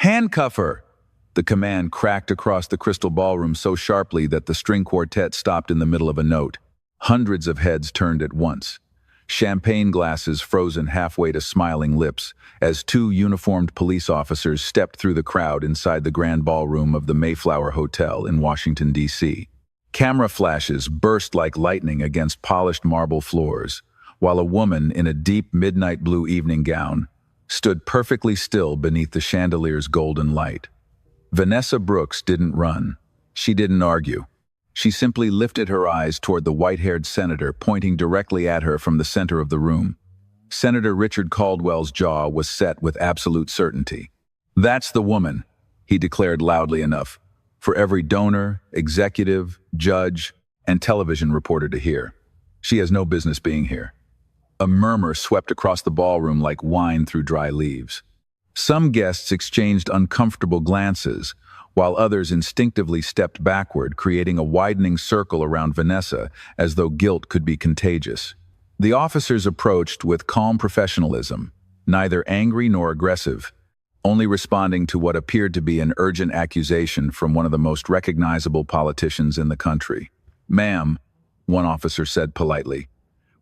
"Handcuff her!" The command cracked across the crystal ballroom so sharply that the string quartet stopped in the middle of a note. Hundreds of heads turned at once. Champagne glasses frozen halfway to smiling lips as two uniformed police officers stepped through the crowd inside the grand ballroom of the Mayflower Hotel in Washington, D.C. Camera flashes burst like lightning against polished marble floors, while a woman in a deep midnight blue evening gown stood perfectly still beneath the chandelier's golden light. Vanessa Brooks didn't run. She didn't argue. She simply lifted her eyes toward the white-haired senator pointing directly at her from the center of the room. Senator Richard Caldwell's jaw was set with absolute certainty. "That's the woman," he declared loudly enough for every donor, executive, judge, and television reporter to hear. "She has no business being here." A murmur swept across the ballroom like wine through dry leaves. Some guests exchanged uncomfortable glances, while others instinctively stepped backward, creating a widening circle around Vanessa as though guilt could be contagious. The officers approached with calm professionalism, neither angry nor aggressive, only responding to what appeared to be an urgent accusation from one of the most recognizable politicians in the country. "Ma'am," one officer said politely,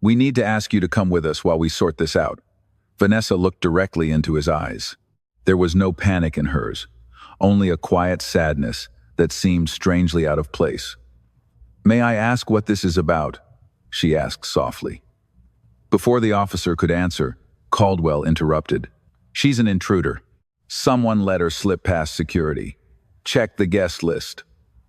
"we need to ask you to come with us while we sort this out." Vanessa looked directly into his eyes. There was no panic in hers, only a quiet sadness that seemed strangely out of place. "May I ask what this is about?" she asked softly. Before the officer could answer, Caldwell interrupted. "She's an intruder. Someone let her slip past security. Check the guest list."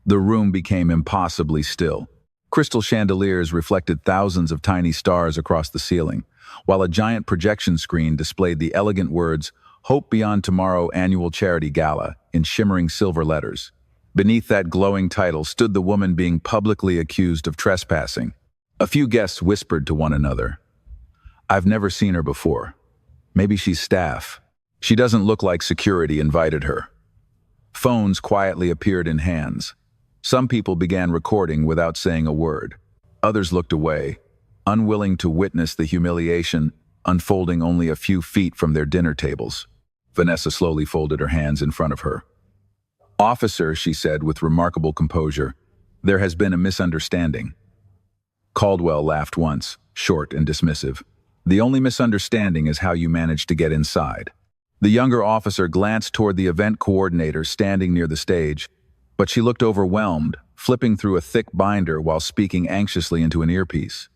The room became impossibly still. Crystal chandeliers reflected thousands of tiny stars across the ceiling, while a giant projection screen displayed the elegant words, "Hope Beyond Tomorrow Annual Charity Gala," in shimmering silver letters. Beneath that glowing title stood the woman being publicly accused of trespassing. A few guests whispered to one another, "I've never seen her before. Maybe she's staff. She doesn't look like security invited her." Phones quietly appeared in hands. Some people began recording without saying a word. Others looked away, unwilling to witness the humiliation unfolding only a few feet from their dinner tables. Vanessa slowly folded her hands in front of her. "Officer," she said with remarkable composure, "there has been a misunderstanding." Caldwell laughed once, short and dismissive. "The only misunderstanding is how you managed to get inside." The younger officer glanced toward the event coordinator standing near the stage, but she looked overwhelmed, flipping through a thick binder while speaking anxiously into an earpiece.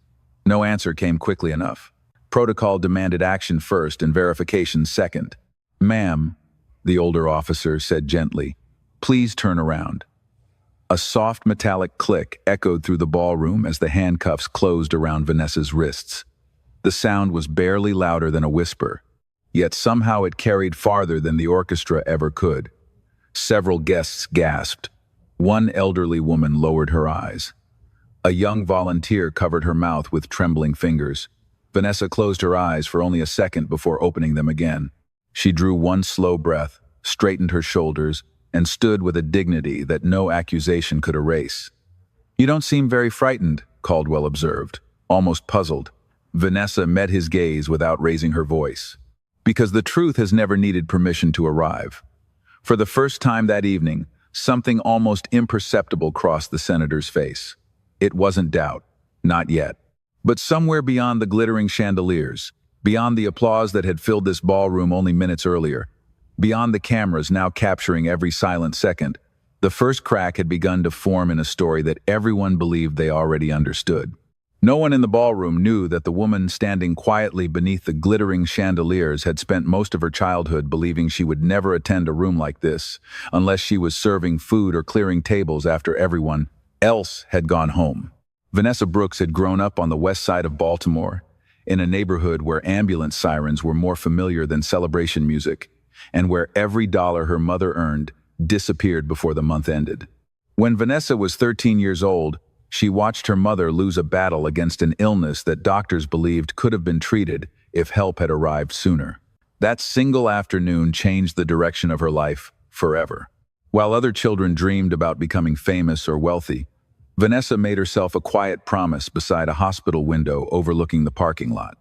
No answer came quickly enough. Protocol demanded action first and verification second. "Ma'am," the older officer said gently, "please turn around." A soft metallic click echoed through the ballroom as the handcuffs closed around Vanessa's wrists. The sound was barely louder than a whisper, yet somehow it carried farther than the orchestra ever could. Several guests gasped. One elderly woman lowered her eyes. A young volunteer covered her mouth with trembling fingers. Vanessa closed her eyes for only a second before opening them again. She drew one slow breath, straightened her shoulders, and stood with a dignity that no accusation could erase. "You don't seem very frightened," Caldwell observed, almost puzzled. Vanessa met his gaze without raising her voice. "Because the truth has never needed permission to arrive." For the first time that evening, something almost imperceptible crossed the senator's face. It wasn't doubt, not yet. But somewhere beyond the glittering chandeliers, beyond the applause that had filled this ballroom only minutes earlier, beyond the cameras now capturing every silent second, the first crack had begun to form in a story that everyone believed they already understood. No one in the ballroom knew that the woman standing quietly beneath the glittering chandeliers had spent most of her childhood believing she would never attend a room like this, unless she was serving food or clearing tables after everyone else had gone home. Vanessa Brooks had grown up on the west side of Baltimore, in a neighborhood where ambulance sirens were more familiar than celebration music, and where every dollar her mother earned disappeared before the month ended. When Vanessa was 13 years old, she watched her mother lose a battle against an illness that doctors believed could have been treated if help had arrived sooner. That single afternoon changed the direction of her life forever. While other children dreamed about becoming famous or wealthy, Vanessa made herself a quiet promise beside a hospital window overlooking the parking lot.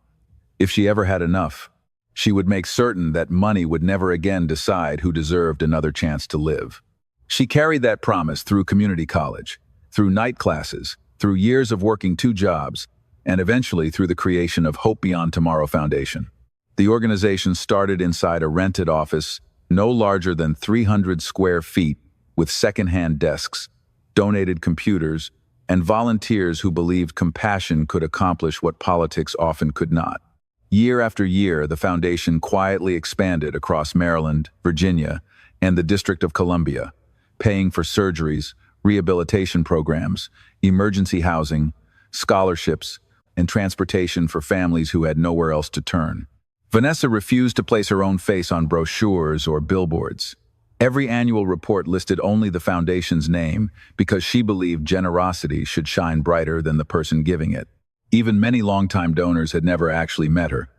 If she ever had enough, She would make certain that money would never again decide who deserved another chance to live. She carried that promise through community college, through night classes, through years of working 2 jobs, and eventually through the creation of Hope Beyond Tomorrow Foundation. The organization started inside a rented office, no larger than 300 square feet, with second-hand desks, donated computers, and volunteers who believed compassion could accomplish what politics often could not. Year after year, the foundation quietly expanded across Maryland, Virginia, and the District of Columbia, paying for surgeries, rehabilitation programs, emergency housing, scholarships, and transportation for families who had nowhere else to turn. Vanessa refused to place her own face on brochures or billboards. Every annual report listed only the foundation's name because she believed generosity should shine brighter than the person giving it. Even many longtime donors had never actually met her.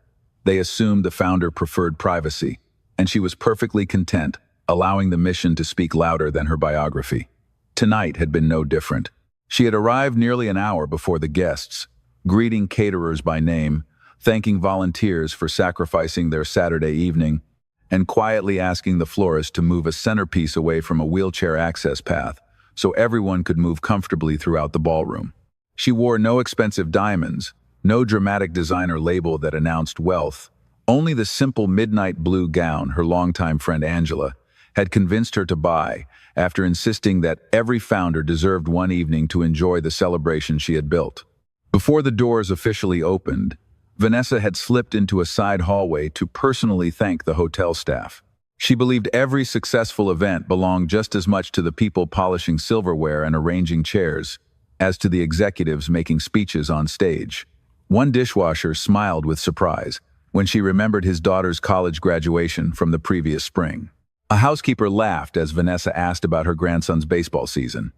They assumed the founder preferred privacy, and she was perfectly content, allowing the mission to speak louder than her biography. Tonight had been no different. She had arrived nearly an hour before the guests, greeting caterers by name, thanking volunteers for sacrificing their Saturday evening, and quietly asking the florist to move a centerpiece away from a wheelchair access path so everyone could move comfortably throughout the ballroom. She wore no expensive diamonds, no dramatic designer label that announced wealth. Only the simple midnight blue gown her longtime friend Angela had convinced her to buy after insisting that every founder deserved one evening to enjoy the celebration she had built. Before the doors officially opened, Vanessa had slipped into a side hallway to personally thank the hotel staff. She believed every successful event belonged just as much to the people polishing silverware and arranging chairs as to the executives making speeches on stage. One dishwasher smiled with surprise when she remembered his daughter's college graduation from the previous spring. A housekeeper laughed as Vanessa asked about her grandson's baseball season.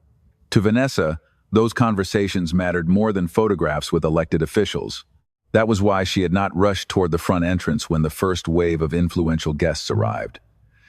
To Vanessa, those conversations mattered more than photographs with elected officials. That was why she had not rushed toward the front entrance when the first wave of influential guests arrived.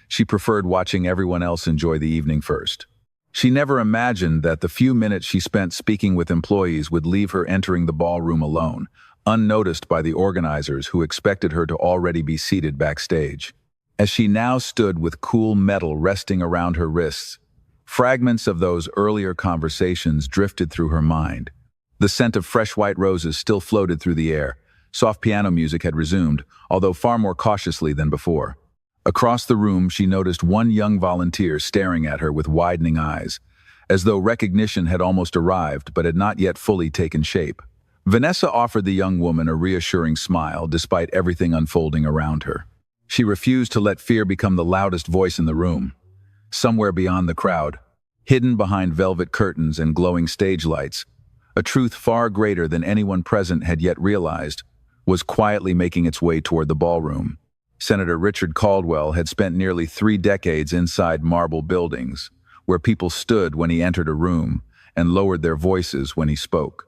She preferred watching everyone else enjoy the evening first. She never imagined that the few minutes she spent speaking with employees would leave her entering the ballroom alone, unnoticed by the organizers who expected her to already be seated backstage. As she now stood with cool metal resting around her wrists, fragments of those earlier conversations drifted through her mind. The scent of fresh white roses still floated through the air. Soft piano music had resumed, although far more cautiously than before. Across the room, she noticed one young volunteer staring at her with widening eyes, as though recognition had almost arrived but had not yet fully taken shape. Vanessa offered the young woman a reassuring smile despite everything unfolding around her. She refused to let fear become the loudest voice in the room. Somewhere beyond the crowd, hidden behind velvet curtains and glowing stage lights, a truth far greater than anyone present had yet realized was quietly making its way toward the ballroom. Senator Richard Caldwell had spent nearly 3 decades inside marble buildings, where people stood when he entered a room and lowered their voices when he spoke.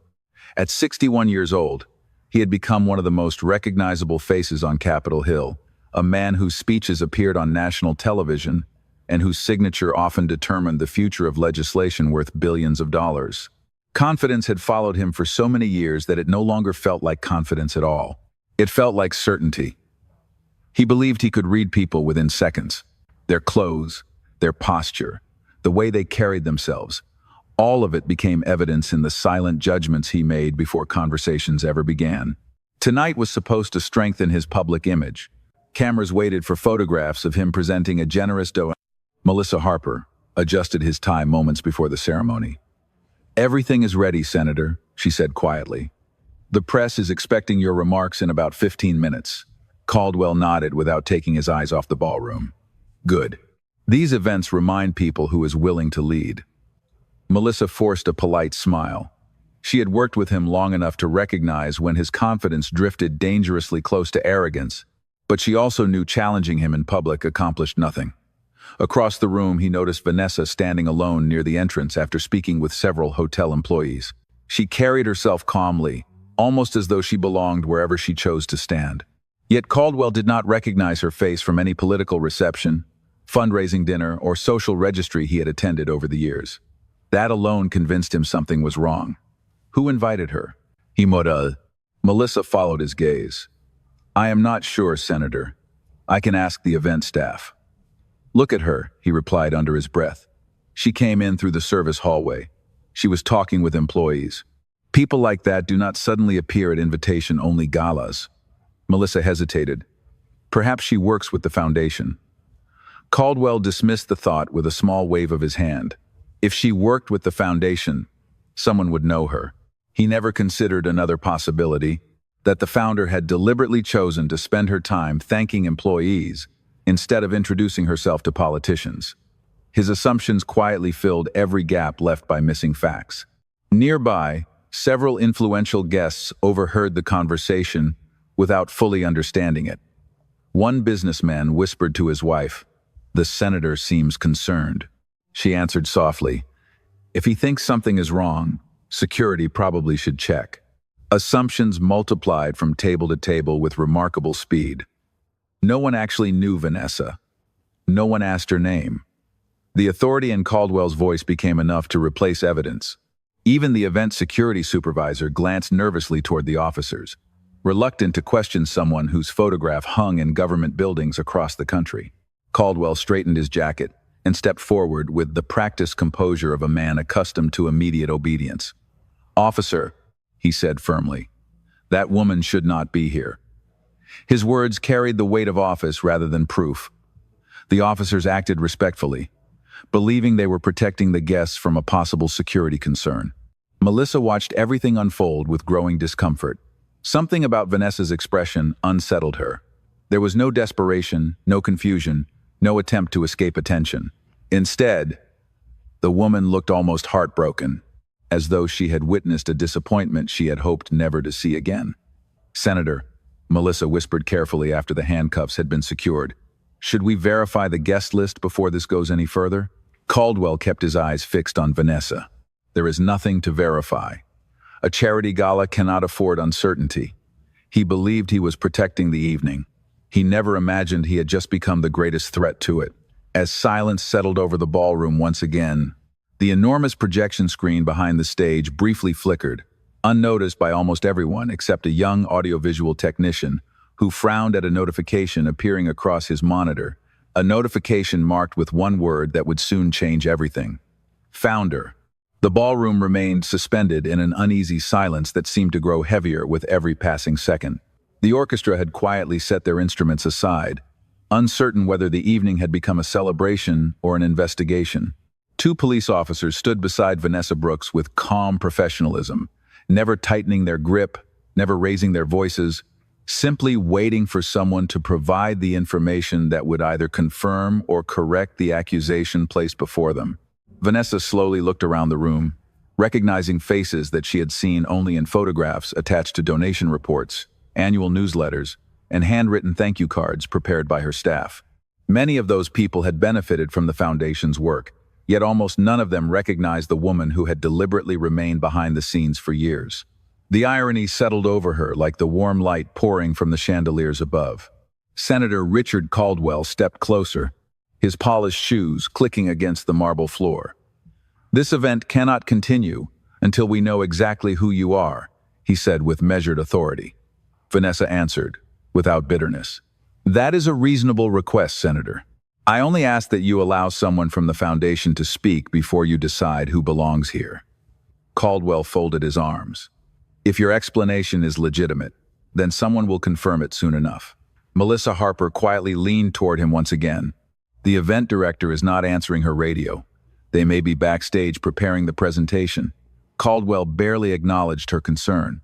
At 61 years old, he had become one of the most recognizable faces on Capitol Hill, a man whose speeches appeared on national television and whose signature often determined the future of legislation worth billions of dollars. Confidence had followed him for so many years that it no longer felt like confidence at all. It felt like certainty. He believed he could read people within seconds. Their clothes, their posture, the way they carried themselves. All of it became evidence in the silent judgments he made before conversations ever began. Tonight was supposed to strengthen his public image. Cameras waited for photographs of him presenting a generous donation. Melissa Harper adjusted his tie moments before the ceremony. "Everything is ready, Senator," she said quietly. "The press is expecting your remarks in about 15 minutes. Caldwell nodded without taking his eyes off the ballroom. "Good. These events remind people who is willing to lead." Melissa forced a polite smile. She had worked with him long enough to recognize when his confidence drifted dangerously close to arrogance, but she also knew challenging him in public accomplished nothing. Across the room, he noticed Vanessa standing alone near the entrance after speaking with several hotel employees. She carried herself calmly, almost as though she belonged wherever she chose to stand. Yet Caldwell did not recognize her face from any political reception, fundraising dinner, or social registry he had attended over the years. That alone convinced him something was wrong. Who invited her? He muttered. Melissa followed his gaze. I am not sure, Senator. I can ask the event staff. Look at her, he replied under his breath. She came in through the service hallway. She was talking with employees. People like that do not suddenly appear at invitation-only galas. Melissa hesitated. Perhaps she works with the foundation. Caldwell dismissed the thought with a small wave of his hand. If she worked with the foundation, someone would know her. He never considered another possibility, that the founder had deliberately chosen to spend her time thanking employees instead of introducing herself to politicians. His assumptions quietly filled every gap left by missing facts. Nearby, several influential guests overheard the conversation without fully understanding it. One businessman whispered to his wife, "The senator seems concerned." She answered softly, "If he thinks something is wrong, security probably should check." Assumptions multiplied from table to table with remarkable speed. No one actually knew Vanessa. No one asked her name. The authority in Caldwell's voice became enough to replace evidence. Even the event security supervisor glanced nervously toward the officers, reluctant to question someone whose photograph hung in government buildings across the country. Caldwell straightened his jacket and stepped forward with the practiced composure of a man accustomed to immediate obedience. "Officer," he said firmly, "that woman should not be here." His words carried the weight of office rather than proof. The officers acted respectfully, believing they were protecting the guests from a possible security concern. Melissa watched everything unfold with growing discomfort. Something about Vanessa's expression unsettled her. There was no desperation, no confusion, no attempt to escape attention. Instead, the woman looked almost heartbroken, as though she had witnessed a disappointment she had hoped never to see again. "Senator," Melissa whispered carefully after the handcuffs had been secured, "should we verify the guest list before this goes any further?" Caldwell kept his eyes fixed on Vanessa. "There is nothing to verify. A charity gala cannot afford uncertainty." He believed he was protecting the evening. He never imagined he had just become the greatest threat to it. As silence settled over the ballroom once again, the enormous projection screen behind the stage briefly flickered, unnoticed by almost everyone except a young audiovisual technician who frowned at a notification appearing across his monitor, a notification marked with one word that would soon change everything: founder. The ballroom remained suspended in an uneasy silence that seemed to grow heavier with every passing second. The orchestra had quietly set their instruments aside, uncertain whether the evening had become a celebration or an investigation. Two police officers stood beside Vanessa Brooks with calm professionalism, never tightening their grip, never raising their voices, simply waiting for someone to provide the information that would either confirm or correct the accusation placed before them. Vanessa slowly looked around the room, recognizing faces that she had seen only in photographs attached to donation reports, annual newsletters, and handwritten thank you cards prepared by her staff. Many of those people had benefited from the foundation's work, yet almost none of them recognized the woman who had deliberately remained behind the scenes for years. The irony settled over her like the warm light pouring from the chandeliers above. Senator Richard Caldwell stepped closer, his polished shoes clicking against the marble floor. "This event cannot continue until we know exactly who you are," he said with measured authority. Vanessa answered, without bitterness, "That is a reasonable request, Senator. I only ask that you allow someone from the foundation to speak before you decide who belongs here." Caldwell folded his arms. "If your explanation is legitimate, then someone will confirm it soon enough." Melissa Harper quietly leaned toward him once again. "The event director is not answering her radio. They may be backstage preparing the presentation." Caldwell barely acknowledged her concern.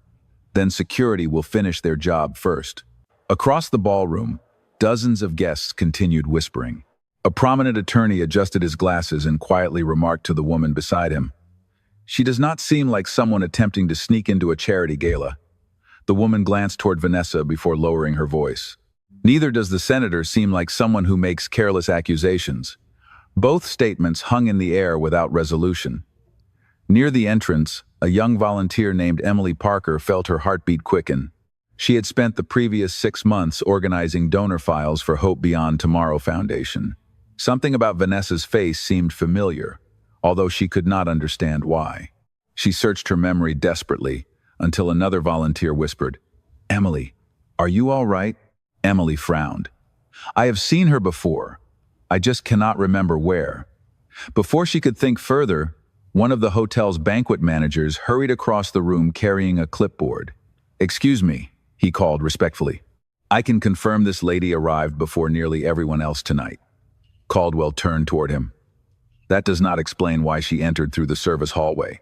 "Then security will finish their job first." Across the ballroom, dozens of guests continued whispering. A prominent attorney adjusted his glasses and quietly remarked to the woman beside him, "She does not seem like someone attempting to sneak into a charity gala." The woman glanced toward Vanessa before lowering her voice. "Neither does the senator seem like someone who makes careless accusations." Both statements hung in the air without resolution. Near the entrance, a young volunteer named Emily Parker felt her heartbeat quicken. She had spent the previous 6 months organizing donor files for Hope Beyond Tomorrow Foundation. Something about Vanessa's face seemed familiar, although she could not understand why. She searched her memory desperately until another volunteer whispered, "Emily, Are you all right? Emily frowned. I have seen her before. I just cannot remember where. Before she could think further, one of the hotel's banquet managers hurried across the room carrying a clipboard. Excuse me, he called respectfully. I can confirm this lady arrived before nearly everyone else tonight. Caldwell turned toward him. That does not explain why she entered through the service hallway.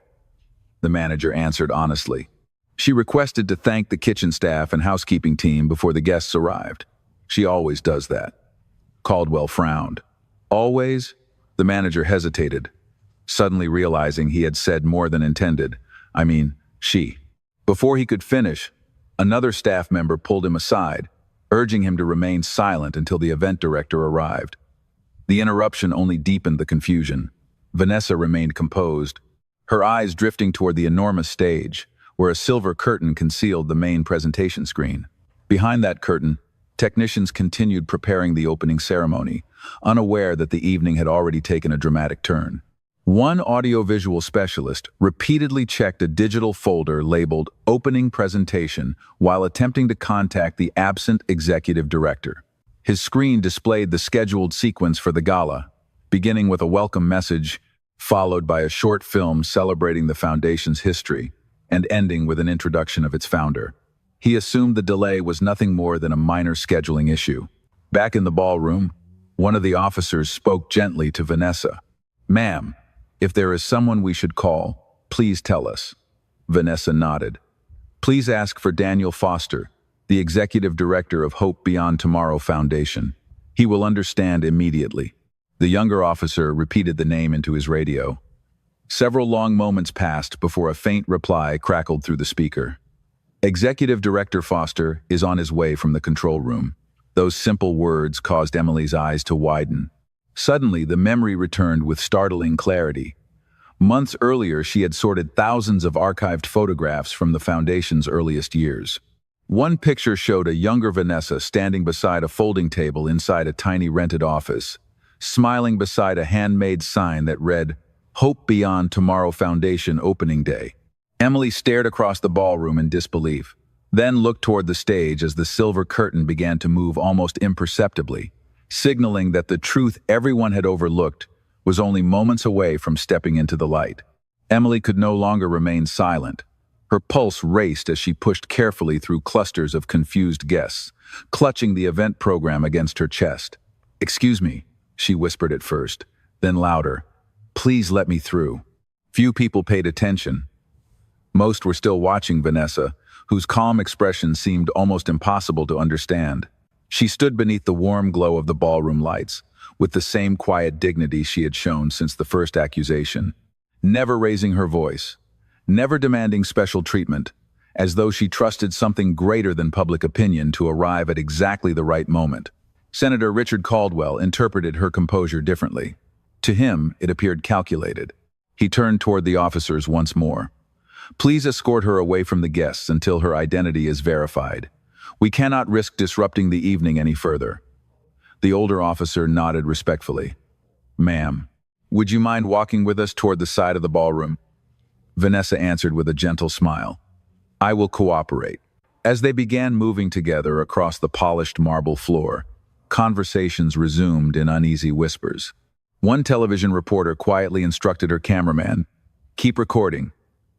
The manager answered honestly. She requested to thank the kitchen staff and housekeeping team before the guests arrived. She always does that. Caldwell frowned. Always? The manager hesitated, suddenly realizing he had said more than intended. She. Before he could finish, another staff member pulled him aside, urging him to remain silent until the event director arrived. The interruption only deepened the confusion. Vanessa remained composed, her eyes drifting toward the enormous stage, where a silver curtain concealed the main presentation screen. Behind that curtain, technicians continued preparing the opening ceremony, unaware that the evening had already taken a dramatic turn. One audiovisual specialist repeatedly checked a digital folder labeled Opening Presentation while attempting to contact the absent executive director. His screen displayed the scheduled sequence for the gala, beginning with a welcome message, followed by a short film celebrating the foundation's history, and ending with an introduction of its founder. He assumed the delay was nothing more than a minor scheduling issue. Back in the ballroom, one of the officers spoke gently to Vanessa. Ma'am, if there is someone we should call, please tell us. Vanessa nodded. Please ask for Daniel Foster, the executive director of Hope Beyond Tomorrow Foundation. He will understand immediately. The younger officer repeated the name into his radio. Several long moments passed before a faint reply crackled through the speaker. Executive Director Foster is on his way from the control room. Those simple words caused Emily's eyes to widen. Suddenly, the memory returned with startling clarity. Months earlier, she had sorted thousands of archived photographs from the Foundation's earliest years. One picture showed a younger Vanessa standing beside a folding table inside a tiny rented office, smiling beside a handmade sign that read, Hope Beyond Tomorrow Foundation Opening Day. Emily stared across the ballroom in disbelief, then looked toward the stage as the silver curtain began to move almost imperceptibly, signaling that the truth everyone had overlooked was only moments away from stepping into the light. Emily could no longer remain silent. Her pulse raced as she pushed carefully through clusters of confused guests, clutching the event program against her chest. Excuse me, she whispered at first, then louder. Please let me through. Few people paid attention. Most were still watching Vanessa, whose calm expression seemed almost impossible to understand. She stood beneath the warm glow of the ballroom lights, with the same quiet dignity she had shown since the first accusation, never raising her voice, never demanding special treatment, as though she trusted something greater than public opinion to arrive at exactly the right moment. Senator Richard Caldwell interpreted her composure differently. To him, it appeared calculated. He turned toward the officers once more. Please escort her away from the guests until her identity is verified. We cannot risk disrupting the evening any further. The older officer nodded respectfully. Ma'am, would you mind walking with us toward the side of the ballroom? Vanessa answered with a gentle smile. I will cooperate. As they began moving together across the polished marble floor, conversations resumed in uneasy whispers. One television reporter quietly instructed her cameraman, keep recording.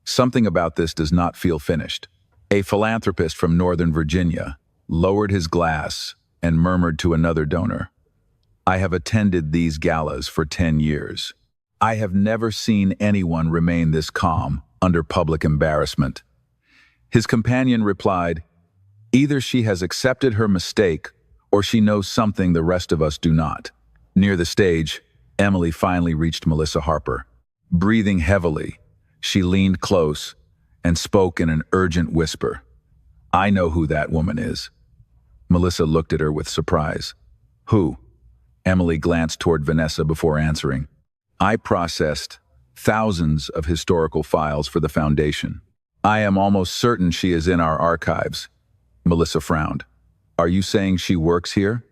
Something about this does not feel finished. A philanthropist from Northern Virginia lowered his glass and murmured to another donor, I have attended these galas for 10 years. I have never seen anyone remain this calm under public embarrassment. His companion replied, either she has accepted her mistake or she knows something the rest of us do not. Near the stage, Emily finally reached Melissa Harper. Breathing heavily, she leaned close and spoke in an urgent whisper. I know who that woman is. Melissa looked at her with surprise. Who? Emily glanced toward Vanessa before answering. I processed thousands of historical files for the Foundation. I am almost certain she is in our archives. Melissa frowned. Are you saying she works here?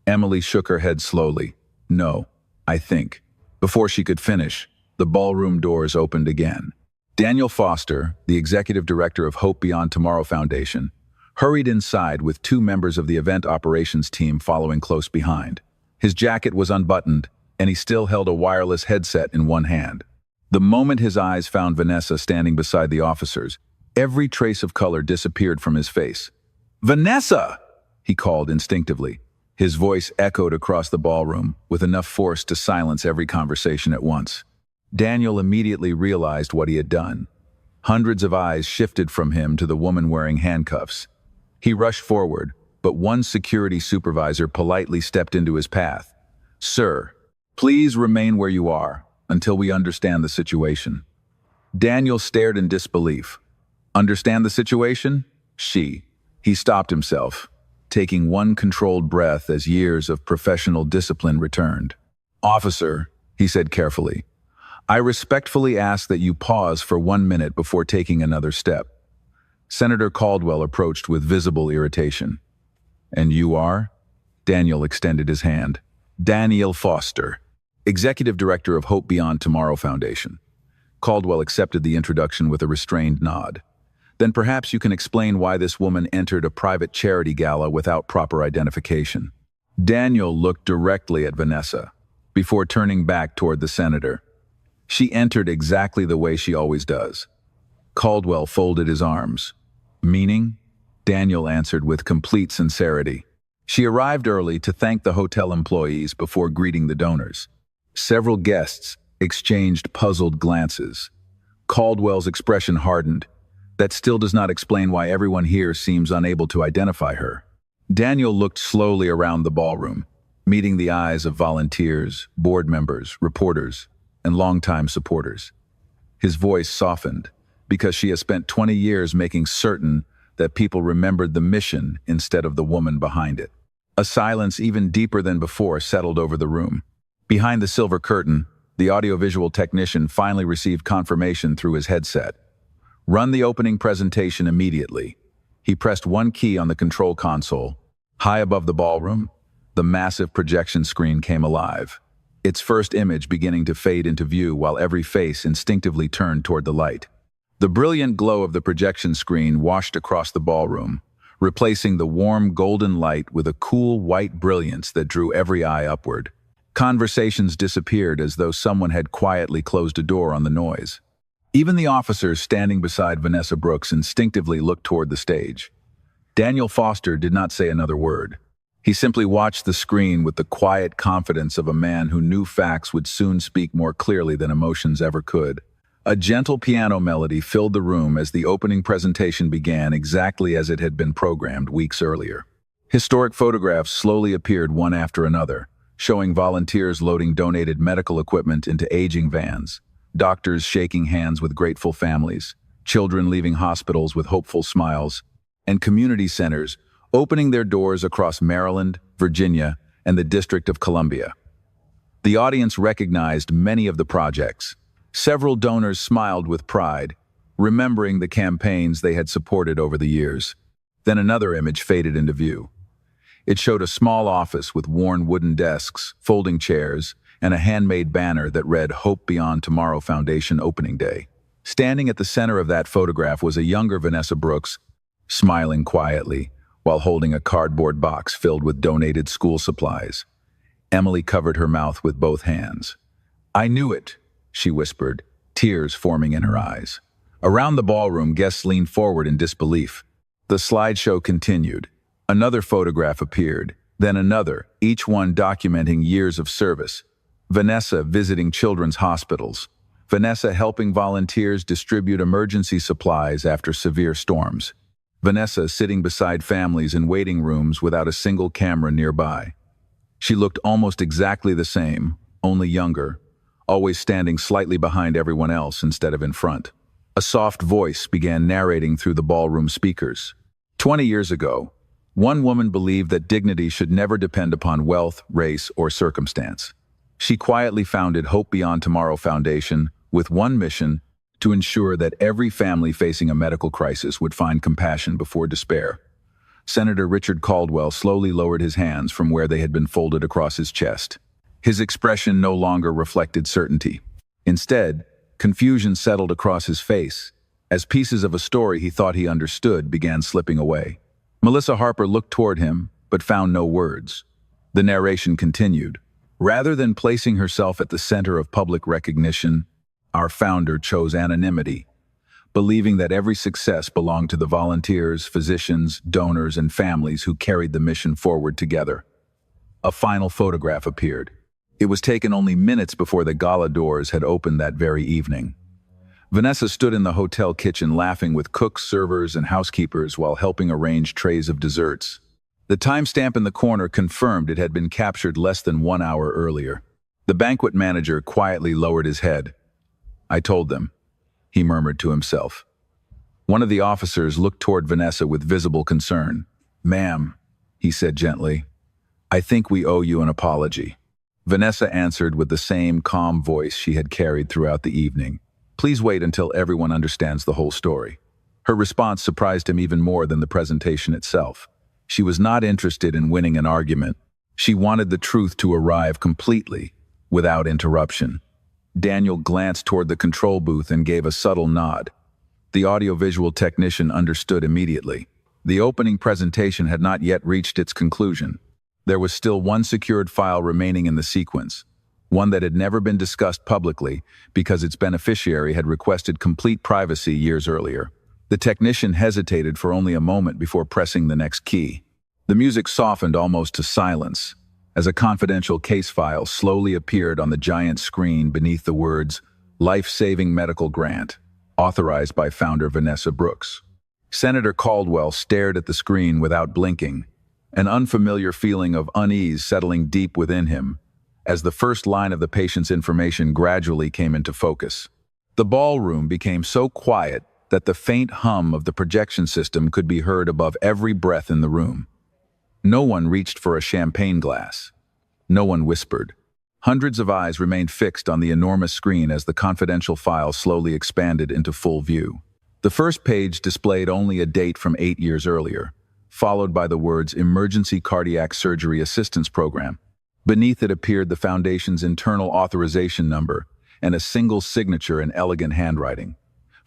Emily shook her head slowly. No, I think. Before she could finish, the ballroom doors opened again. Daniel Foster, the executive director of Hope Beyond Tomorrow Foundation, hurried inside with two members of the event operations team following close behind. His jacket was unbuttoned, and he still held a wireless headset in one hand. The moment his eyes found Vanessa standing beside the officers, every trace of color disappeared from his face. "Vanessa!" he called instinctively. His voice echoed across the ballroom, with enough force to silence every conversation at once. Daniel immediately realized what he had done. Hundreds of eyes shifted from him to the woman wearing handcuffs. He rushed forward, but one security supervisor politely stepped into his path. "Sir, please remain where you are until we understand the situation." Daniel stared in disbelief. Understand the situation? He stopped himself, taking one controlled breath as years of professional discipline returned. "Officer," he said carefully, "I respectfully ask that you pause for 1 minute before taking another step." Senator Caldwell approached with visible irritation. "And you are?" Daniel extended his hand. "Daniel Foster, Executive Director of Hope Beyond Tomorrow Foundation." Caldwell accepted the introduction with a restrained nod. "Then perhaps you can explain why this woman entered a private charity gala without proper identification." Daniel looked directly at Vanessa, before turning back toward the senator. "She entered exactly the way she always does." Caldwell folded his arms. "Meaning?" Daniel answered with complete sincerity. "She arrived early to thank the hotel employees before greeting the donors." Several guests exchanged puzzled glances. Caldwell's expression hardened. "That still does not explain why everyone here seems unable to identify her." Daniel looked slowly around the ballroom, meeting the eyes of volunteers, board members, reporters, and longtime supporters. His voice softened, because she has spent 20 years making certain that people remembered the mission instead of the woman behind it. A silence even deeper than before settled over the room. Behind the silver curtain, the audiovisual technician finally received confirmation through his headset. "Run the opening presentation immediately." He pressed one key on the control console. High above the ballroom, the massive projection screen came alive, its first image beginning to fade into view while every face instinctively turned toward the light. The brilliant glow of the projection screen washed across the ballroom, replacing the warm golden light with a cool white brilliance that drew every eye upward. Conversations disappeared as though someone had quietly closed a door on the noise. Even the officers standing beside Vanessa Brooks instinctively looked toward the stage. Daniel Foster did not say another word. He simply watched the screen with the quiet confidence of a man who knew facts would soon speak more clearly than emotions ever could. A gentle piano melody filled the room as the opening presentation began exactly as it had been programmed weeks earlier. Historic photographs slowly appeared one after another, showing volunteers loading donated medical equipment into aging vans, doctors shaking hands with grateful families, children leaving hospitals with hopeful smiles, and community centers opening their doors across Maryland, Virginia, and the District of Columbia. The audience recognized many of the projects. Several donors smiled with pride, remembering the campaigns they had supported over the years. Then another image faded into view. It showed a small office with worn wooden desks, folding chairs, and a handmade banner that read Hope Beyond Tomorrow Foundation Opening Day. Standing at the center of that photograph was a younger Vanessa Brooks, smiling quietly while holding a cardboard box filled with donated school supplies. Emily covered her mouth with both hands. "I knew it," she whispered, tears forming in her eyes. Around the ballroom, guests leaned forward in disbelief. The slideshow continued. Another photograph appeared, then another, each one documenting years of service. Vanessa visiting children's hospitals. Vanessa helping volunteers distribute emergency supplies after severe storms. Vanessa sitting beside families in waiting rooms without a single camera nearby. She looked almost exactly the same, only younger, always standing slightly behind everyone else instead of in front. A soft voice began narrating through the ballroom speakers. 20 years ago, one woman believed that dignity should never depend upon wealth, race, or circumstance. She quietly founded Hope Beyond Tomorrow Foundation with one mission: to ensure that every family facing a medical crisis would find compassion before despair. Senator Richard Caldwell slowly lowered his hands from where they had been folded across his chest. His expression no longer reflected certainty. Instead, confusion settled across his face, as pieces of a story he thought he understood began slipping away. Melissa Harper looked toward him, but found no words. The narration continued. Rather than placing herself at the center of public recognition, our founder chose anonymity, believing that every success belonged to the volunteers, physicians, donors, and families who carried the mission forward together. A final photograph appeared. It was taken only minutes before the Gala doors had opened that very evening. Vanessa stood in the hotel kitchen laughing with cooks, servers, and housekeepers while helping arrange trays of desserts. The timestamp in the corner confirmed it had been captured less than 1 hour earlier. The banquet manager quietly lowered his head. "I told them," he murmured to himself. One of the officers looked toward Vanessa with visible concern. "Ma'am," he said gently, "I think we owe you an apology." Vanessa answered with the same calm voice she had carried throughout the evening. "Please wait until everyone understands the whole story." Her response surprised him even more than the presentation itself. She was not interested in winning an argument. She wanted the truth to arrive completely, without interruption. Daniel glanced toward the control booth and gave a subtle nod. The audiovisual technician understood immediately. The opening presentation had not yet reached its conclusion. There was still one secured file remaining in the sequence, one that had never been discussed publicly because its beneficiary had requested complete privacy years earlier. The technician hesitated for only a moment before pressing the next key. The music softened almost to silence as a confidential case file slowly appeared on the giant screen beneath the words, "Life-Saving Medical Grant, authorized by founder Vanessa Brooks." Senator Caldwell stared at the screen without blinking, an unfamiliar feeling of unease settling deep within him as the first line of the patient's information gradually came into focus. The ballroom became so quiet that the faint hum of the projection system could be heard above every breath in the room. No one reached for a champagne glass. No one whispered. Hundreds of eyes remained fixed on the enormous screen as the confidential file slowly expanded into full view. The first page displayed only a date from 8 years earlier, followed by the words Emergency Cardiac Surgery Assistance Program. Beneath it appeared the Foundation's internal authorization number and a single signature in elegant handwriting.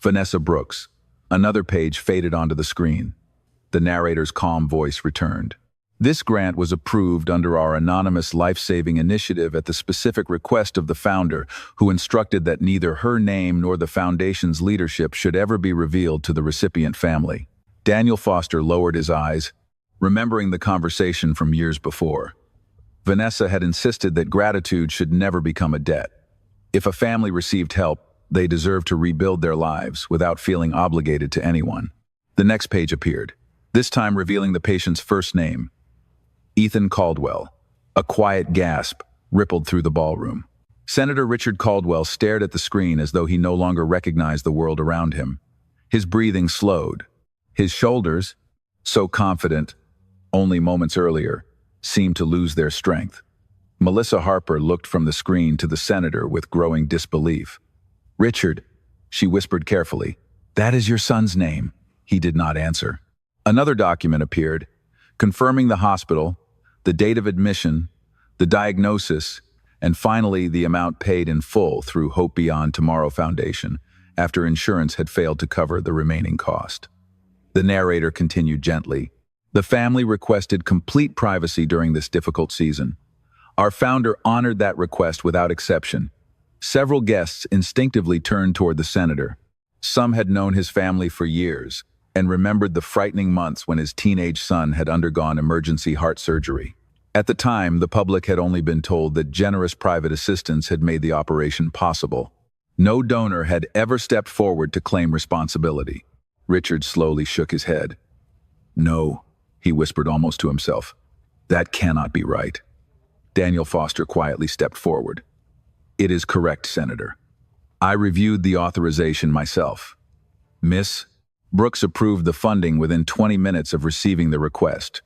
Vanessa Brooks. Another page faded onto the screen. The narrator's calm voice returned. This grant was approved under our anonymous life-saving initiative at the specific request of the founder, who instructed that neither her name nor the Foundation's leadership should ever be revealed to the recipient family. Daniel Foster lowered his eyes, remembering the conversation from years before. Vanessa had insisted that gratitude should never become a debt. If a family received help, they deserved to rebuild their lives without feeling obligated to anyone. The next page appeared, this time revealing the patient's first name, Ethan Caldwell. A quiet gasp rippled through the ballroom. Senator Richard Caldwell stared at the screen as though he no longer recognized the world around him. His breathing slowed. His shoulders, so confident only moments earlier, seemed to lose their strength. Melissa Harper looked from the screen to the senator with growing disbelief. "Richard," she whispered carefully, "that is your son's name." He did not answer. Another document appeared, confirming the hospital, the date of admission, the diagnosis, and finally the amount paid in full through Hope Beyond Tomorrow Foundation after insurance had failed to cover the remaining cost. The narrator continued gently. The family requested complete privacy during this difficult season. Our founder honored that request without exception. Several guests instinctively turned toward the senator. Some had known his family for years and remembered the frightening months when his teenage son had undergone emergency heart surgery. At the time, the public had only been told that generous private assistance had made the operation possible. No donor had ever stepped forward to claim responsibility. Richard slowly shook his head. "No," he whispered almost to himself. "That cannot be right." Daniel Foster quietly stepped forward. "It is correct, Senator. I reviewed the authorization myself. Miss Brooks approved the funding within 20 minutes of receiving the request."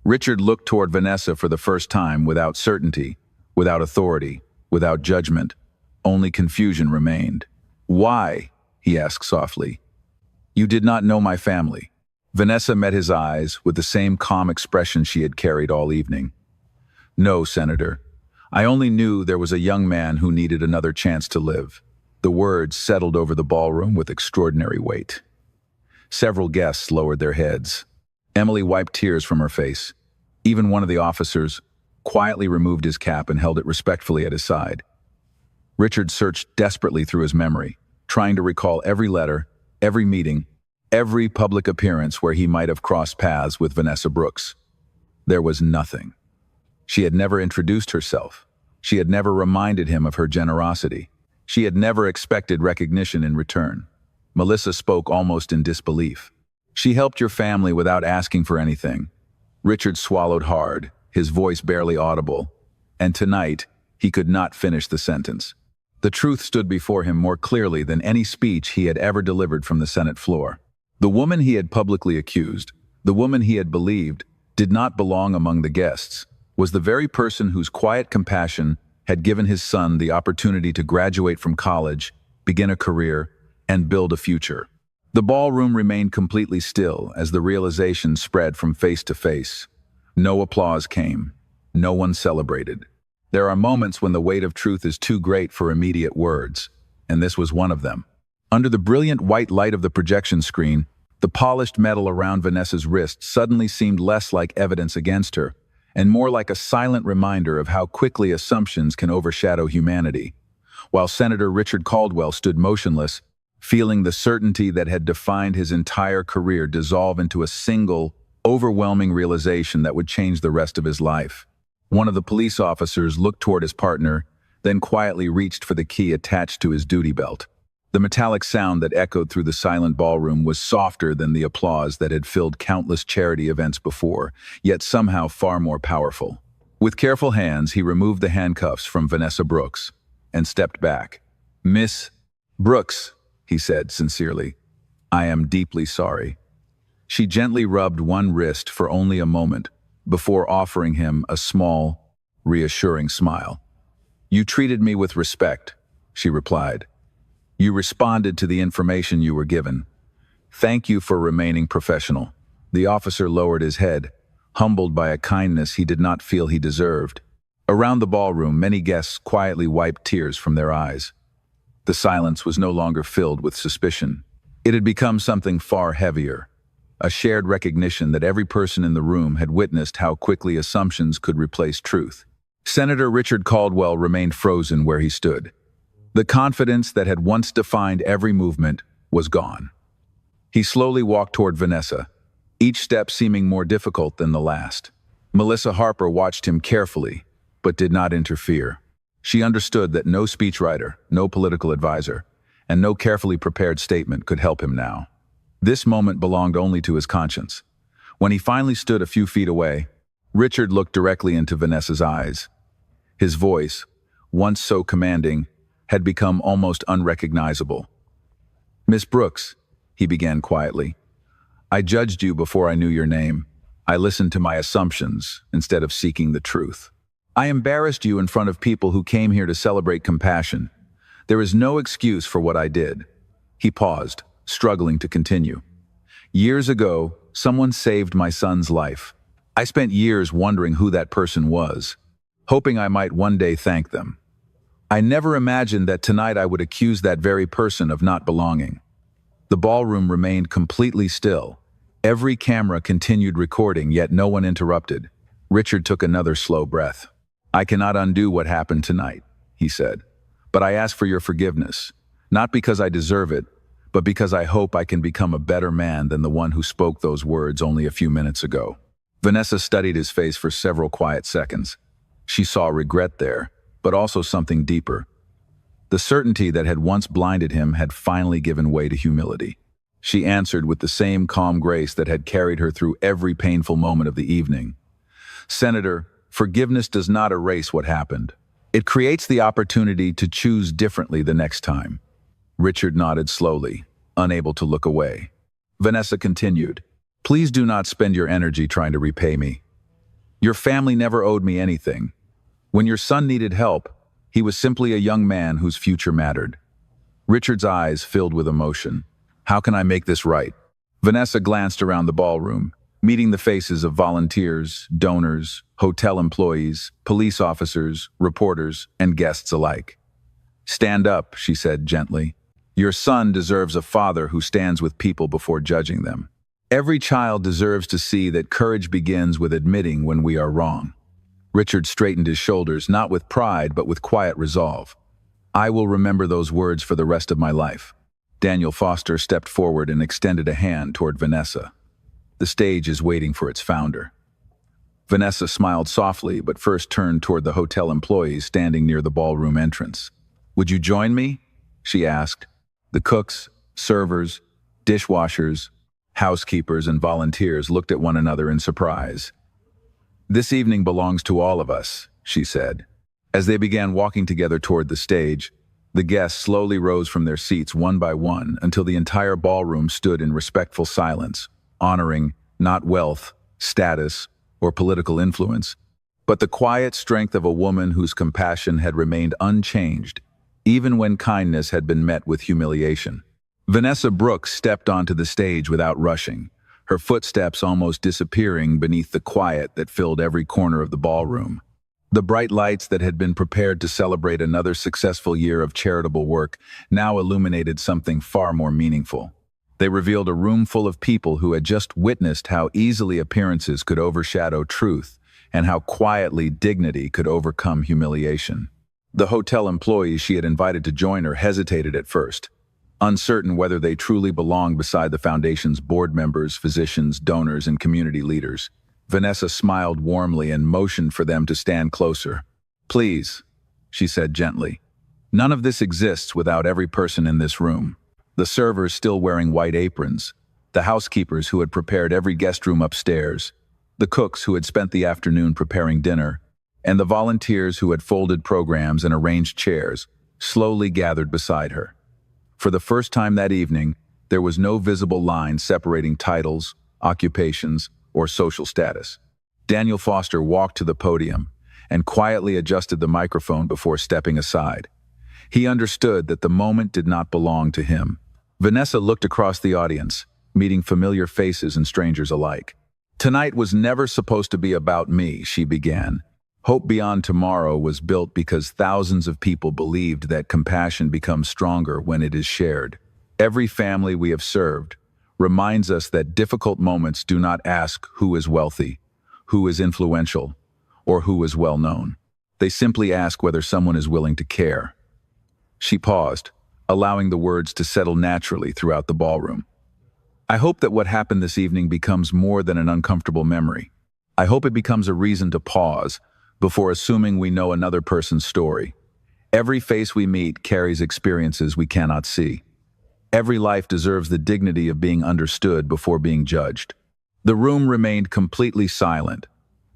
Richard looked toward Vanessa for the first time without certainty, without authority, without judgment. Only confusion remained. "Why?" he asked softly. "You did not know my family." Vanessa met his eyes with the same calm expression she had carried all evening. "No, Senator. I only knew there was a young man who needed another chance to live." The words settled over the ballroom with extraordinary weight. Several guests lowered their heads. Emily wiped tears from her face. Even one of the officers quietly removed his cap and held it respectfully at his side. Richard searched desperately through his memory, trying to recall every letter, every meeting, every public appearance where he might have crossed paths with Vanessa Brooks. There was nothing. She had never introduced herself. She had never reminded him of her generosity. She had never expected recognition in return. Melissa spoke almost in disbelief. She helped your family without asking for anything. Richard swallowed hard, his voice barely audible, and tonight he could not finish the sentence. The truth stood before him more clearly than any speech he had ever delivered from the Senate floor. The woman he had publicly accused, the woman he had believed, did not belong among the guests, was the very person whose quiet compassion had given his son the opportunity to graduate from college, begin a career, and build a future. The ballroom remained completely still as the realization spread from face to face. No applause came. No one celebrated. There are moments when the weight of truth is too great for immediate words, and this was one of them. Under the brilliant white light of the projection screen, the polished metal around Vanessa's wrist suddenly seemed less like evidence against her, and more like a silent reminder of how quickly assumptions can overshadow humanity. While Senator Richard Caldwell stood motionless, feeling the certainty that had defined his entire career dissolve into a single, overwhelming realization that would change the rest of his life. One of the police officers looked toward his partner, then quietly reached for the key attached to his duty belt. The metallic sound that echoed through the silent ballroom was softer than the applause that had filled countless charity events before, yet somehow far more powerful. With careful hands, he removed the handcuffs from Vanessa Brooks and stepped back. "Miss Brooks," he said sincerely, "I am deeply sorry." She gently rubbed one wrist for only a moment before offering him a small, reassuring smile. "You treated me with respect," she replied. "You responded to the information you were given. Thank you for remaining professional." The officer lowered his head, humbled by a kindness he did not feel he deserved. Around the ballroom, many guests quietly wiped tears from their eyes. The silence was no longer filled with suspicion. It had become something far heavier, a shared recognition that every person in the room had witnessed how quickly assumptions could replace truth. Senator Richard Caldwell remained frozen where he stood. The confidence that had once defined every movement was gone. He slowly walked toward Vanessa, each step seeming more difficult than the last. Melissa Harper watched him carefully, but did not interfere. She understood that no speechwriter, no political advisor, and no carefully prepared statement could help him now. This moment belonged only to his conscience. When he finally stood a few feet away, Richard looked directly into Vanessa's eyes. His voice, once so commanding, had become almost unrecognizable. "Miss Brooks," he began quietly, "I judged you before I knew your name. I listened to my assumptions instead of seeking the truth. I embarrassed you in front of people who came here to celebrate compassion. There is no excuse for what I did." He paused, struggling to continue. "Years ago, someone saved my son's life. I spent years wondering who that person was, hoping I might one day thank them. I never imagined that tonight I would accuse that very person of not belonging." The ballroom remained completely still. Every camera continued recording, yet no one interrupted. Richard took another slow breath. "I cannot undo what happened tonight," he said, "but I ask for your forgiveness, not because I deserve it, but because I hope I can become a better man than the one who spoke those words only a few minutes ago." Vanessa studied his face for several quiet seconds. She saw regret there, but also something deeper. The certainty that had once blinded him had finally given way to humility. She answered with the same calm grace that had carried her through every painful moment of the evening. "Senator, forgiveness does not erase what happened. It creates the opportunity to choose differently the next time." Richard nodded slowly, unable to look away. Vanessa continued, "Please do not spend your energy trying to repay me. Your family never owed me anything. When your son needed help, he was simply a young man whose future mattered." Richard's eyes filled with emotion. "How can I make this right?" Vanessa glanced around the ballroom, meeting the faces of volunteers, donors, hotel employees, police officers, reporters, and guests alike. "Stand up," she said gently. "Your son deserves a father who stands with people before judging them." Every child deserves to see that courage begins with admitting when we are wrong. Richard straightened his shoulders, not with pride, but with quiet resolve. I will remember those words for the rest of my life. Daniel Foster stepped forward and extended a hand toward Vanessa. The stage is waiting for its founder. Vanessa smiled softly, but first turned toward the hotel employees standing near the ballroom entrance. Would you join me? She asked. The cooks, servers, dishwashers, housekeepers, and volunteers looked at one another in surprise. This evening belongs to all of us, she said. As they began walking together toward the stage, the guests slowly rose from their seats one by one until the entire ballroom stood in respectful silence, honoring not wealth, status, or political influence, but the quiet strength of a woman whose compassion had remained unchanged, even when kindness had been met with humiliation. Vanessa Brooks stepped onto the stage without rushing, her footsteps almost disappearing beneath the quiet that filled every corner of the ballroom. The bright lights that had been prepared to celebrate another successful year of charitable work now illuminated something far more meaningful. They revealed a room full of people who had just witnessed how easily appearances could overshadow truth and how quietly dignity could overcome humiliation. The hotel employees she had invited to join her hesitated at first, uncertain whether they truly belonged beside the foundation's board members, physicians, donors, and community leaders. Vanessa smiled warmly and motioned for them to stand closer. Please, she said gently. None of this exists without every person in this room. The servers still wearing white aprons, the housekeepers who had prepared every guest room upstairs, the cooks who had spent the afternoon preparing dinner, and the volunteers who had folded programs and arranged chairs, slowly gathered beside her. For the first time that evening, there was no visible line separating titles, occupations, or social status. Daniel Foster walked to the podium and quietly adjusted the microphone before stepping aside. He understood that the moment did not belong to him. Vanessa looked across the audience, meeting familiar faces and strangers alike. Tonight was never supposed to be about me, she began. Hope Beyond Tomorrow was built because thousands of people believed that compassion becomes stronger when it is shared. Every family we have served reminds us that difficult moments do not ask who is wealthy, who is influential, or who is well known. They simply ask whether someone is willing to care. She paused, allowing the words to settle naturally throughout the ballroom. I hope that what happened this evening becomes more than an uncomfortable memory. I hope it becomes a reason to pause before assuming we know another person's story. Every face we meet carries experiences we cannot see. Every life deserves the dignity of being understood before being judged. The room remained completely silent,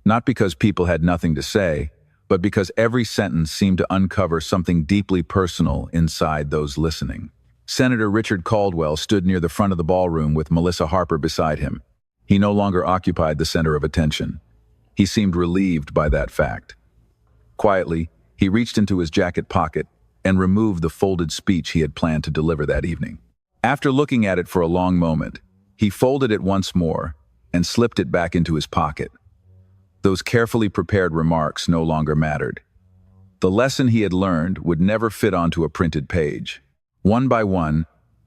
not because people had nothing to say, but because every sentence seemed to uncover something deeply personal inside those listening. Senator Richard Caldwell stood near the front of the ballroom with Melissa Harper beside him. He no longer occupied the center of attention. He seemed relieved by that fact. Quietly, he reached into his jacket pocket and removed the folded speech he had planned to deliver that evening. After looking at it for a long moment, he folded it once more and slipped it back into his pocket. Those carefully prepared remarks no longer mattered. The lesson he had learned would never fit onto a printed page. One by one,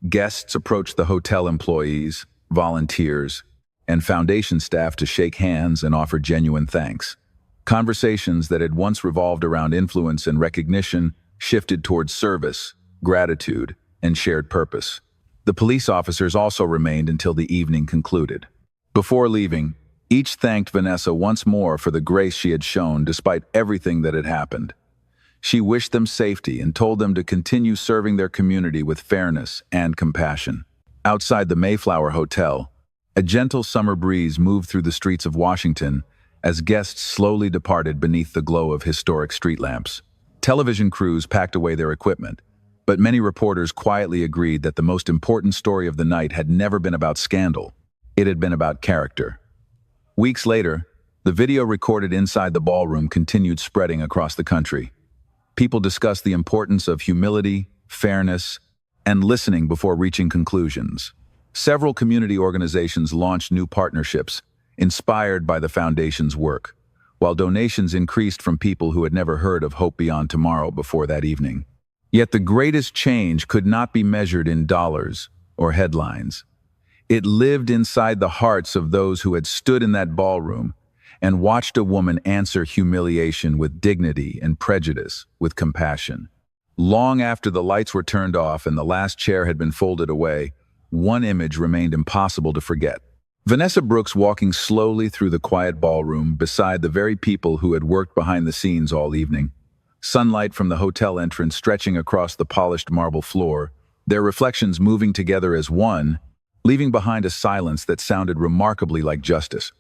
guests approached the hotel employees, volunteers, and foundation staff to shake hands and offer genuine thanks. Conversations that had once revolved around influence and recognition shifted towards service, gratitude, and shared purpose. The police officers also remained until the evening concluded. Before leaving, each thanked Vanessa once more for the grace she had shown despite everything that had happened. She wished them safety and told them to continue serving their community with fairness and compassion. Outside the Mayflower Hotel, a gentle summer breeze moved through the streets of Washington as guests slowly departed beneath the glow of historic street lamps. Television crews packed away their equipment, but many reporters quietly agreed that the most important story of the night had never been about scandal. It had been about character. Weeks later, the video recorded inside the ballroom continued spreading across the country. People discussed the importance of humility, fairness, and listening before reaching conclusions. Several community organizations launched new partnerships, inspired by the foundation's work, while donations increased from people who had never heard of Hope Beyond Tomorrow before that evening. Yet the greatest change could not be measured in dollars or headlines. It lived inside the hearts of those who had stood in that ballroom and watched a woman answer humiliation with dignity and prejudice with compassion. Long after the lights were turned off and the last chair had been folded away, one image remained impossible to forget. Vanessa Brooks walking slowly through the quiet ballroom beside the very people who had worked behind the scenes all evening. Sunlight from the hotel entrance stretching across the polished marble floor, their reflections moving together as one, leaving behind a silence that sounded remarkably like justice.